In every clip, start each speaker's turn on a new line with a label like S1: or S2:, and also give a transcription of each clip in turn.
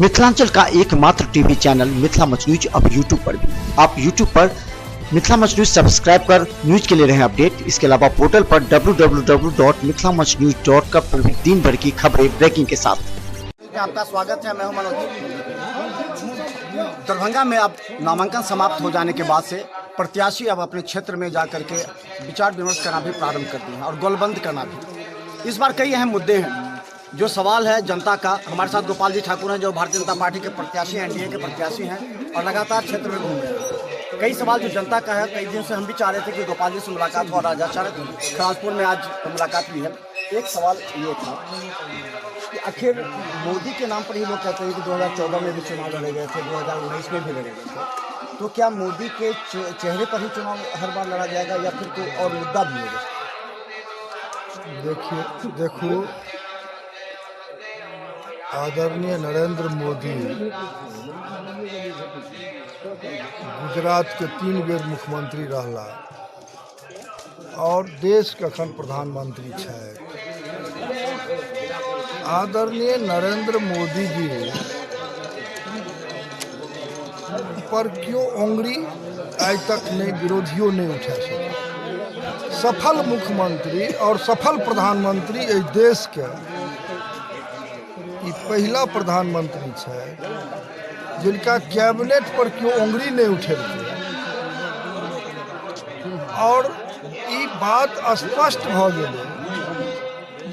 S1: मिथिलांचल का एकमात्र TV channel Mithila much news अब यूट्यूब पर भी। आप यूट्यूब पर मिथिला मच न्यूज सब्सक्राइब कर न्यूज के लिए रहे अपडेट। इसके अलावा पोर्टल पर www.mithilamachnews.com पर भी दिन भर की खबरें ब्रेकिंग के साथ।
S2: आपका स्वागत है। मैं हूं मनोज। दरभंगा में अब नामांकन समाप्त हो जाने के बाद से प्रत्याशी अब अपने क्षेत्र में जाकर के विचार विमर्श करना भी प्रारंभ कर दिए हैं और गोलबंद करना भी। इस बार कई अहम मुद्दे हैं। जो सवाल है जनता का, हमारे साथ गोपाल जी ठाकुर हैं जो भारतीय जनता पार्टी के प्रत्याशी हैं, एनडीए के प्रत्याशी हैं और लगातार क्षेत्र में घूम रहे हैं। कई सवाल जो जनता का है, कई दिन से हम भी चाह रहे थे कि गोपाल जी से मुलाकात हो और राजाचार्य खराजपुर में आज मुलाकात भी है। एक सवाल ये था कि आखिर मोदी के नाम पर ही लोग कहते हैं कि 2014 में भी चुनाव लड़े गए थे, 2019 में भी लड़े गए थे, तो क्या मोदी के चेहरे पर ही चुनाव हर बार लड़ा जाएगा या फिर कोई और मुद्दा भी होगा?
S3: देखो आदरणीय नरेंद्र मोदी गुजरात के 3 बेर मुख्यमंत्री रहला और देश के अखन प्रधानमंत्री है। आदरणीय नरेंद्र मोदी जी पर क्यों उंगली आज तक नहीं विरोधियों नहीं उठा सके। सफल मुख्यमंत्री और सफल प्रधानमंत्री इस देश के पहला प्रधानमंत्री है जिनका कैबिनेट पर क्यों उंगली नहीं उठेलकै और ये बात स्पष्ट भ गेलै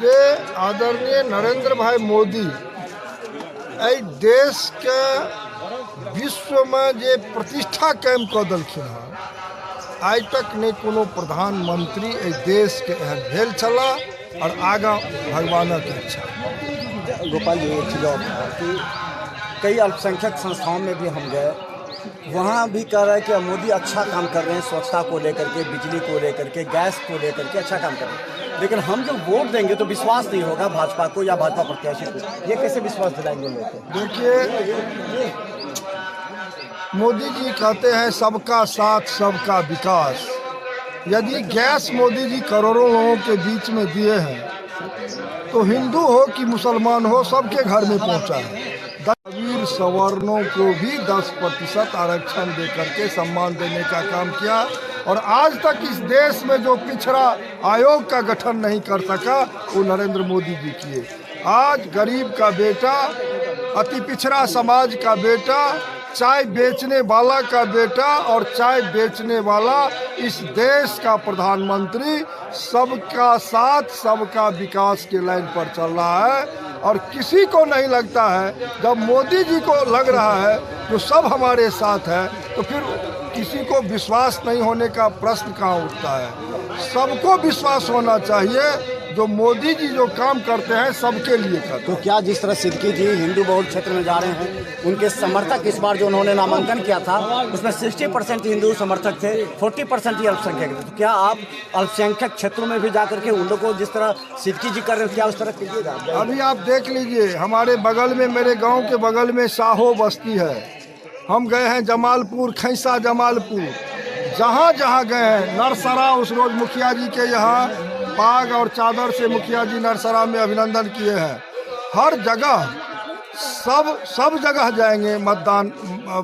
S3: जे आदरणीय नरेंद्र भाई मोदी एहि देश के विश्व में जे प्रतिष्ठा कायम कऽ देलखिन हँ। आज तक नहीं कोनो प्रधानमंत्री एहि देश के एहन भेल छला और आगा भगवानक इच्छा।
S2: गोपाल जी, एक चीज़ और कि कई अल्पसंख्यक संस्थाओं में भी हम गए, वहाँ भी कह रहे हैं कि मोदी अच्छा काम कर रहे हैं, स्वच्छता को लेकर के, बिजली को लेकर के, गैस को लेकर के अच्छा काम कर रहे हैं, लेकिन हम जब वोट देंगे तो विश्वास नहीं होगा भाजपा को या भाजपा प्रत्याशी को। ये कैसे विश्वास दिलाएंगे लोगों को?
S3: देखिए, मोदी जी कहते हैं सबका साथ सबका विकास। यदि गैस मोदी जी करोड़ों लोगों के बीच में दिए हैं तो हिंदू हो कि मुसलमान हो सबके घर में पहुंचा है। वीर सवर्णों को भी 10% आरक्षण दे करके सम्मान देने का काम किया और आज तक इस देश में जो पिछड़ा आयोग का गठन नहीं कर सका वो नरेंद्र मोदी जी किए। आज गरीब का बेटा, अति पिछड़ा समाज का बेटा, चाय बेचने वाला का बेटा और चाय बेचने वाला इस देश का प्रधानमंत्री सबका साथ सबका विकास के लाइन पर चल रहा है और किसी को नहीं लगता है। जब मोदी जी को लग रहा है जो सब हमारे साथ है तो फिर किसी को विश्वास नहीं होने का प्रश्न कहाँ उठता है। सबको विश्वास होना चाहिए जो मोदी जी जो काम करते हैं सबके लिए करते हैं।
S2: तो क्या जिस तरह सिद्दीकी जी हिंदू बहुल क्षेत्र में जा रहे हैं, उनके समर्थक इस बार जो उन्होंने नामांकन किया था उसमें 60% हिंदू समर्थक थे, 40% ही अल्पसंख्यक थे, तो क्या आप अल्पसंख्यक क्षेत्रों में भी जाकर के उन लोगों को जिस तरह सिद्दीकी जी कर रहे हो क्या उस तरह कीजिएगा?
S3: अभी आप देख लीजिए, हमारे बगल में, मेरे गाँव के बगल में साहो बस्ती है। हम गए हैं जमालपुर, खैसा जमालपुर, जहाँ जहाँ गए हैं, नरसरा उस रोज मुखिया जी के यहाँ पाग और चादर से मुखिया जी नरसरा में अभिनंदन किए हैं। हर जगह सब जगह जाएंगे मतदान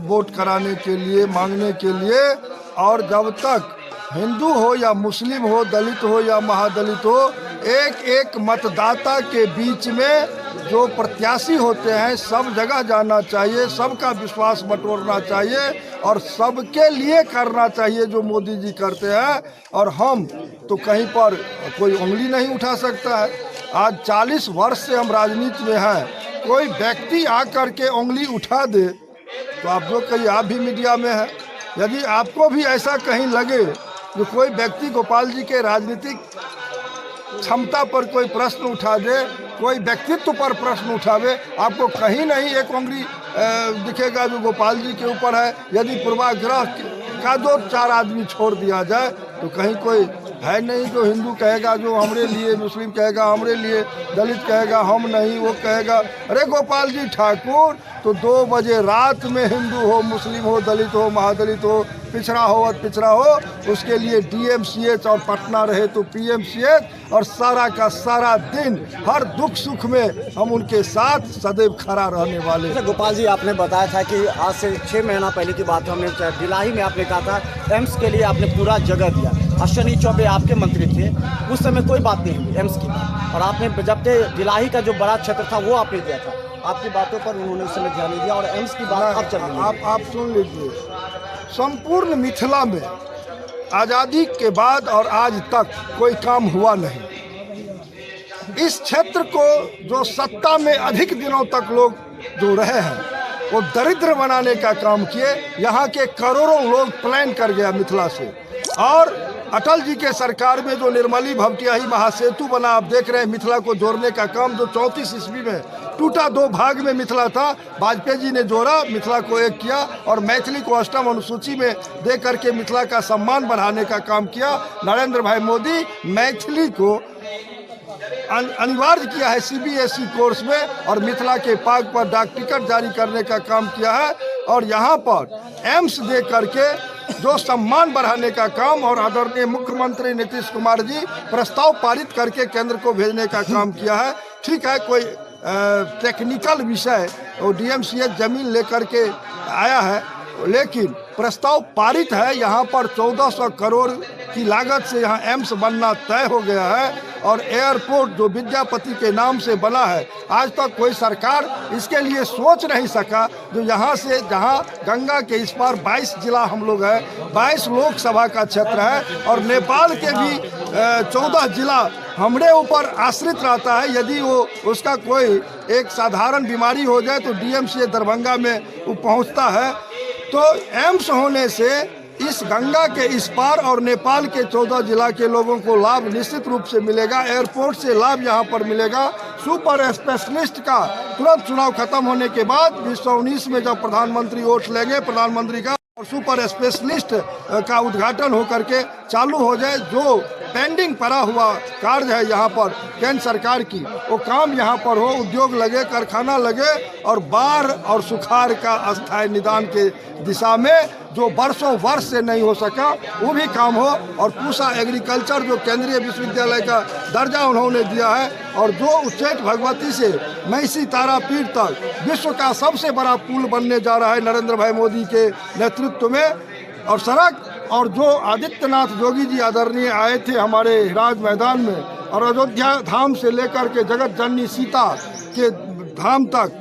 S3: वोट कराने के लिए, मांगने के लिए। और जब तक हिंदू हो या मुस्लिम हो, दलित हो या महादलित हो, एक एक मतदाता के बीच में जो प्रत्याशी होते हैं सब जगह जाना चाहिए, सबका विश्वास बटोरना चाहिए और सबके लिए करना चाहिए जो मोदी जी करते हैं। और हम तो कहीं पर कोई उंगली नहीं उठा सकता है। आज 40 वर्ष से हम राजनीति में हैं, कोई व्यक्ति आकर के उंगली उठा दे तो आप जो कहीं, आप भी मीडिया में हैं, यदि आपको भी ऐसा कहीं लगे जो कोई व्यक्ति गोपाल जी के राजनीतिक क्षमता पर कोई प्रश्न उठा दे, कोई व्यक्तित्व पर प्रश्न उठावे, आपको कहीं नहीं एक उंगली दिखेगा जो गोपाल जी के ऊपर है। यदि पूर्वाग्रह का 2-4 आदमी छोड़ दिया जाए तो कहीं कोई है नहीं जो हिंदू कहेगा जो हमरे लिए, मुस्लिम कहेगा हमरे लिए, दलित कहेगा हम नहीं, वो कहेगा। अरे गोपाल जी ठाकुर, तो 2 बजे रात में हिंदू हो, मुस्लिम हो, दलित हो, महादलित हो, पिछड़ा हो, अति पिछड़ा हो, उसके लिए DMCH और पटना रहे तो PMCH, और सारा का सारा दिन हर दुख सुख में हम उनके साथ सदैव खड़ा रहने वाले।
S2: जैसे गोपाल जी आपने बताया था कि आज से 6 महीना पहले की बात हमने दिलाही में आपने कहा था एम्स के लिए आपने पूरा जगह दिया। अश्विनी चौबे आपके मंत्री थे, उस समय कोई बात नहीं हुई एम्स की, और आपने जब दिलाही का जो बड़ा क्षेत्र था वो आपने दिया था। आपकी बातों पर उन्होंने उस समय ध्यान नहीं दिया और एम्स की बात अब चल रही है।
S3: आप सुन लीजिए, संपूर्ण मिथिला में आज़ादी के बाद और आज तक कोई काम हुआ नहीं। इस क्षेत्र को जो सत्ता में अधिक दिनों तक लोग जो रहे हैं वो दरिद्र बनाने का काम किए। यहाँ के करोड़ों लोग प्लान कर गया मिथिला से, और अटल जी के सरकार में जो निर्मली भवटियाही महासेतु बना, आप देख रहे हैं मिथिला को जोड़ने का काम, जो 34 ईस्वी में टूटा 2 भाग में मिथिला था, वाजपेयी जी ने जोड़ा, मिथिला को एक किया और मैथिली को 8वीं अनुसूची में दे करके मिथिला का सम्मान बढ़ाने का काम किया। नरेंद्र भाई मोदी मैथिली को अनिवार्य किया है CBSE कोर्स में, और मिथिला के पाग पर डाक टिकट जारी करने का काम किया है, और यहाँ पर एम्स दे करके जो सम्मान बढ़ाने का काम, और आदरणीय मुख्यमंत्री नीतीश कुमार जी प्रस्ताव पारित करके केंद्र को भेजने का काम किया है। ठीक है, कोई टेक्निकल विषय और DMCH जमीन लेकर के आया है, लेकिन प्रस्ताव पारित है। यहाँ पर 1400 करोड़ की लागत से यहाँ एम्स बनना तय हो गया है, और एयरपोर्ट जो विद्यापति के नाम से बना है, आज तक कोई सरकार इसके लिए सोच नहीं सका। जो यहाँ से, जहाँ गंगा के इस पार 22 जिला हम लोग हैं, 22 लोकसभा का क्षेत्र है, और नेपाल के भी 14 जिला हमरे ऊपर आश्रित रहता है। यदि वो उसका कोई एक साधारण बीमारी हो जाए तो DMCH दरभंगा में वो पहुँचता है। तो एम्स होने से इस गंगा के इस पार और नेपाल के 14 जिला के लोगों को लाभ निश्चित रूप से मिलेगा। एयरपोर्ट से लाभ यहाँ पर मिलेगा। सुपर स्पेशलिस्ट का तुरंत चुनाव खत्म होने के बाद 2019 में जब प्रधानमंत्री वोट लेंगे प्रधानमंत्री का, और सुपर स्पेशलिस्ट का उद्घाटन होकर के चालू हो जाए, जो पेंडिंग पड़ा हुआ कार्य है यहाँ पर केंद्र सरकार की, वो काम यहाँ पर हो, उद्योग लगे, कारखाना लगे, और बाढ़ और सुखाड़ का अस्थायी निदान के दिशा में जो वर्षों वर्ष से नहीं हो सका वो भी काम हो, और पूसा एग्रीकल्चर जो केंद्रीय विश्वविद्यालय का दर्जा उन्होंने दिया है, और जो उच्चैठ भगवती से महिषी तारापीठ तक विश्व का सबसे बड़ा पुल बनने जा रहा है नरेंद्र भाई मोदी के नेतृत्व में, और सड़क, और जो आदित्यनाथ जोगी जी आदरणीय आए थे हमारे राज मैदान में, और अयोध्या धाम से लेकर के जगत जननी सीता के धाम तक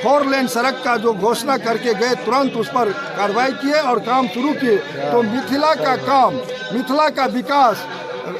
S3: 4 लेन सड़क का जो घोषणा करके गए, तुरंत उस पर कार्रवाई किए और काम शुरू किए। तो मिथिला का काम, मिथिला का विकास,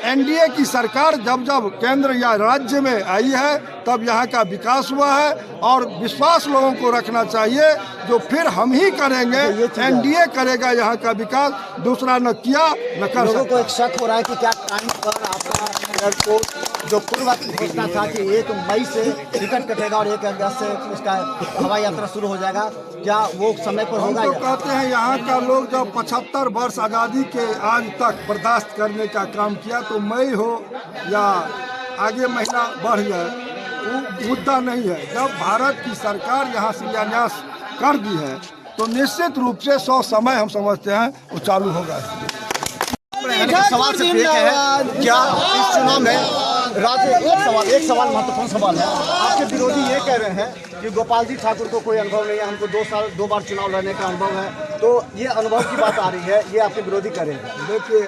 S3: NDA की सरकार जब जब केंद्र या राज्य में आई है तब यहाँ का विकास हुआ है, और विश्वास लोगों को रखना चाहिए जो फिर हम ही करेंगे, NDA करेगा यहाँ का विकास, दूसरा न किया न कर
S2: लोगों
S3: सकता।
S2: को एक शक हो रहा है कि क्या टाइम पर आपका एयरपोर्ट जो पूर्व घोषणा था कि 1 मई से टिकट कटेगा और 1 अगस्त से उसका हवाई यात्रा शुरू हो जाएगा, क्या वो समय पर होगा?
S3: हम तो कहते हैं यहाँ का लोग जब 75 वर्ष आज़ादी के आज तक बर्दाश्त करने का काम किया, तो मई हो या आगे महीना बढ़ जाए वो मुद्दा नहीं है। जब भारत की सरकार यहाँ शिलान्यास कर दी है तो निश्चित रूप से 100 समय हम समझते हैं वो चालू होगा।
S2: सवाल सिर्फ एक है, क्या इस चुनाव में एक सवाल महत्वपूर्ण सवाल है। आपके विरोधी ये कह रहे हैं कि गोपाल जी ठाकुर को कोई अनुभव नहीं है, हमको 2 बार चुनाव लड़ने का अनुभव है, तो ये अनुभव की बात आ रही है, ये आपके विरोधी कर रहे हैं।
S3: देखिए,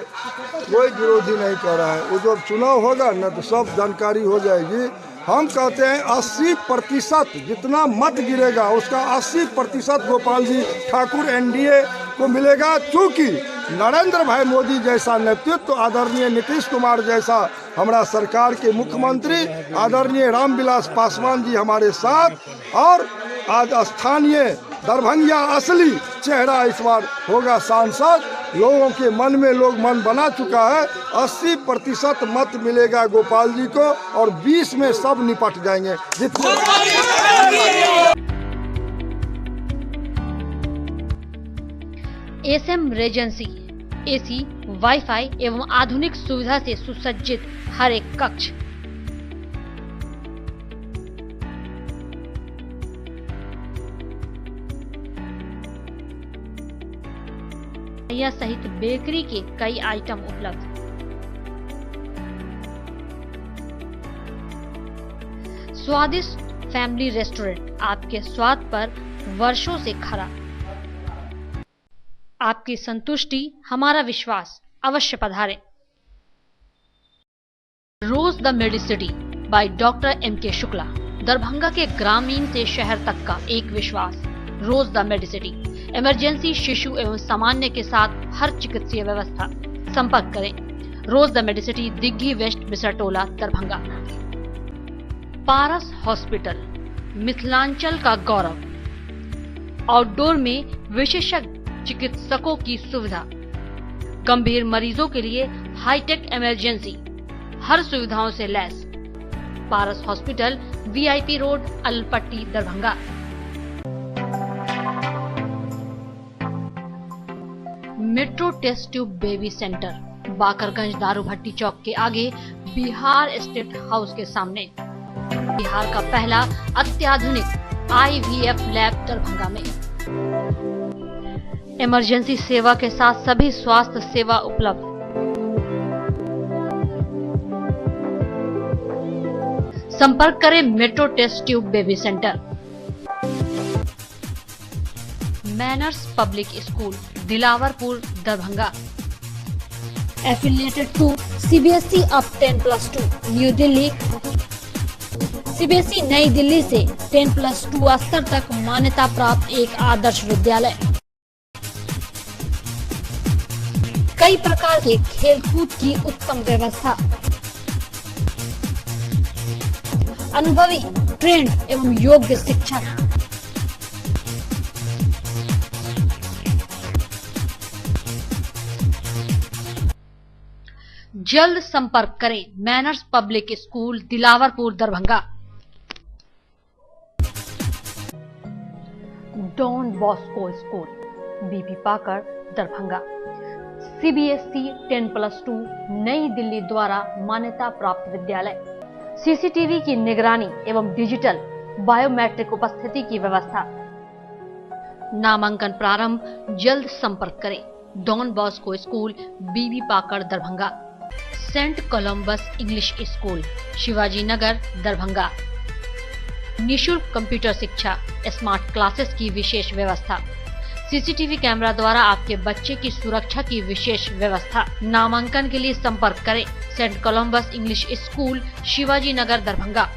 S3: कोई विरोधी नहीं कह रहा है, वो जब चुनाव होगा ना तो सब जानकारी हो जाएगी। हम कहते हैं 80% जितना मत गिरेगा उसका 80% गोपाल जी ठाकुर NDA को मिलेगा, क्योंकि नरेंद्र भाई मोदी जैसा नेतृत्व, आदरणीय नीतीश कुमार जैसा हमारा सरकार के मुख्यमंत्री, आदरणीय रामविलास पासवान जी हमारे साथ, और आज स्थानीय दरभंगा असली चेहरा इस बार होगा सांसद। लोगों के मन में लोग मन बना चुका है, 80% मत मिलेगा गोपाल जी को, और 20 में सब निपट जाएंगे जितने।
S4: SM रेजेंसी एसी, वाईफाई एवं आधुनिक सुविधा से सुसज्जित हर एक कक्ष, सहित बेकरी के कई आइटम उपलब्ध। स्वादिष्ट फैमिली रेस्टोरेंट आपके स्वाद पर वर्षों से खरा। आपकी संतुष्टि हमारा विश्वास, अवश्य पधारें। Rose the Medicity by doctor M.K. शुक्ला, दरभंगा के ग्रामीण से शहर तक का एक विश्वास। रोज द मेडिसिटी, इमरजेंसी, शिशु एवं सामान्य के साथ हर चिकित्सीय व्यवस्था। संपर्क करें। Rose the Medicity, Digghi west, Bisartola, Darbhanga. Paras hospital, Mithilanchal का गौरव। आउटडोर में विशेषज्ञ चिकित्सकों की सुविधा। गंभीर मरीजों के लिए हाईटेक इमरजेंसी, हर सुविधाओं से लैस। Paras hospital, VIP road, Alpatti, Darbhanga. Metro test tube baby centre, Bakarganj, Darubhatti chowk के आगे, बिहार स्टेट हाउस के सामने। बिहार का पहला अत्याधुनिक IVF लैब दरभंगा में। इमरजेंसी सेवा के साथ सभी स्वास्थ्य सेवा उपलब्ध। संपर्क करें metro test tube baby centre. Manners Public School, Dilawarpur, Darbhanga. Affiliated to CBSE up 10+2, New Delhi. CBSE Nai Delhi से 10+2 स्तर तक मान्यता प्राप्त एक आदर्श विद्यालय। कई प्रकार के खेलकूद की उत्तम व्यवस्था। अनुभवी, ट्रेंड एवं योग्य शिक्षक। जल्द संपर्क करें। Manners Public School, Dilawarpur, Darbhanga. Don Bosco school, BP पाकर, दरभंगा। CBSE 10+2 नई दिल्ली द्वारा मान्यता प्राप्त विद्यालय। CCTV की निगरानी एवं डिजिटल बायोमेट्रिक उपस्थिति की व्यवस्था। नामांकन प्रारंभ। जल्द संपर्क करें। Don Bosco school, BB Pakar, Darbhanga. Saint Columbus English school, Shivaji Nagar, Darbhanga. निशुल्क कंप्यूटर शिक्षा, स्मार्ट क्लासेस की विशेष व्यवस्था। CCTV कैमरा द्वारा आपके बच्चे की सुरक्षा की विशेष व्यवस्था। नामांकन के लिए संपर्क करें। Saint Columbus English school, Shivaji Nagar, Darbhanga.